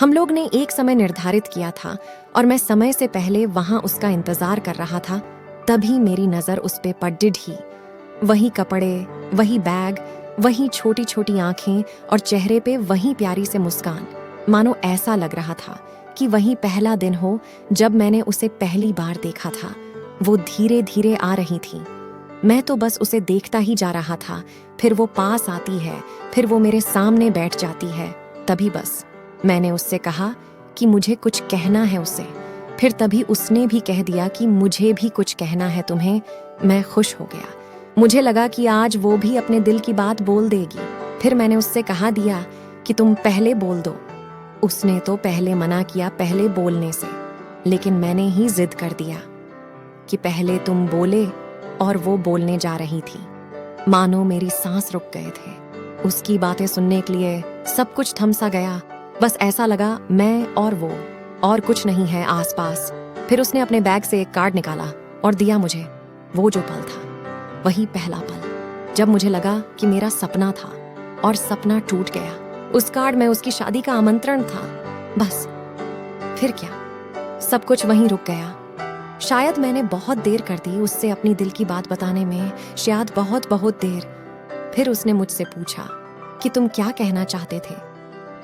हम लोग ने एक समय निर्धारित किया था और मैं समय से पहले वहां उसका इंतजार कर रहा था। तभी मेरी नजर उस पे पड़ी ही। वही कपड़े, वही बैग, वही छोटी छोटी आंखें और चेहरे पे वही प्यारी से मुस्कान। मानो ऐसा लग रहा था कि वही पहला दिन हो जब मैंने उसे पहली बार देखा था। वो धीरे धीरे आ रही थी। मैं तो बस उसे देखता ही जा रहा था। फिर वो पास आती है, फिर वो मेरे सामने बैठ जाती है। तभी बस मैंने उससे कहा कि मुझे कुछ कहना है उसे। फिर तभी उसने भी कह दिया कि मुझे भी कुछ कहना है तुम्हें। मैं खुश हो गया। मुझे लगा कि आज वो भी अपने दिल की बात बोल देगी। फिर मैंने उससे कहा दिया कि तुम पहले बोल दो। उसने तो पहले मना किया पहले बोलने से, लेकिन मैंने ही जिद कर दिया कि पहले तुम बोले। और वो बोलने जा रही थी। मानो मेरी सांस रुक गए थे। उसकी बातें सुनने के लिए सब कुछ थम सा गया। बस ऐसा लगा मैं और वो, और कुछ नहीं है आसपास। फिर उसने अपने बैग से एक कार्ड निकाला और दिया मुझे। वो जो पल था, वही पहला पल जब मुझे लगा कि मेरा सपना था और सपना टूट गया। उस कार्ड में उसकी शादी का आमंत्रण था। बस फिर क्या, सब कुछ वहीं रुक गया। शायद मैंने बहुत देर कर दी उससे अपनी दिल की बात बताने में, शायद बहुत बहुत देर। फिर उसने मुझसे पूछा कि तुम क्या कहना चाहते थे।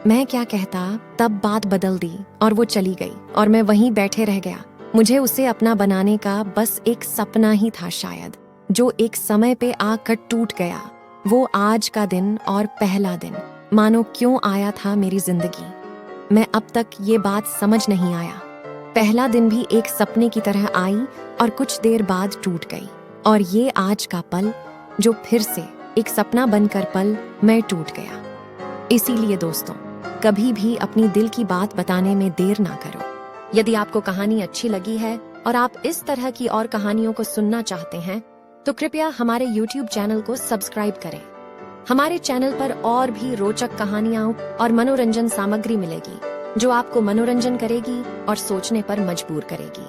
मैं क्या कहता, तब बात बदल दी और वो चली गई और मैं वहीं बैठे रह गया। मुझे उसे अपना बनाने का बस एक सपना ही था शायद, जो एक समय पे आकर टूट गया। वो आज का दिन और पहला दिन मानो क्यों आया था मेरी जिंदगी। मैं अब तक ये बात समझ नहीं आया। पहला दिन भी एक सपने की तरह आई और कुछ देर बाद टूट गई। और ये आज का पल जो फिर से एक सपना बनकर पल मैं टूट गया। इसीलिए दोस्तों, कभी भी अपनी दिल की बात बताने में देर ना करो। यदि आपको कहानी अच्छी लगी है और आप इस तरह की और कहानियों को सुनना चाहते हैं तो कृपया हमारे YouTube चैनल को सब्सक्राइब करें। हमारे चैनल पर और भी रोचक कहानियां और मनोरंजन सामग्री मिलेगी जो आपको मनोरंजन करेगी और सोचने पर मजबूर करेगी।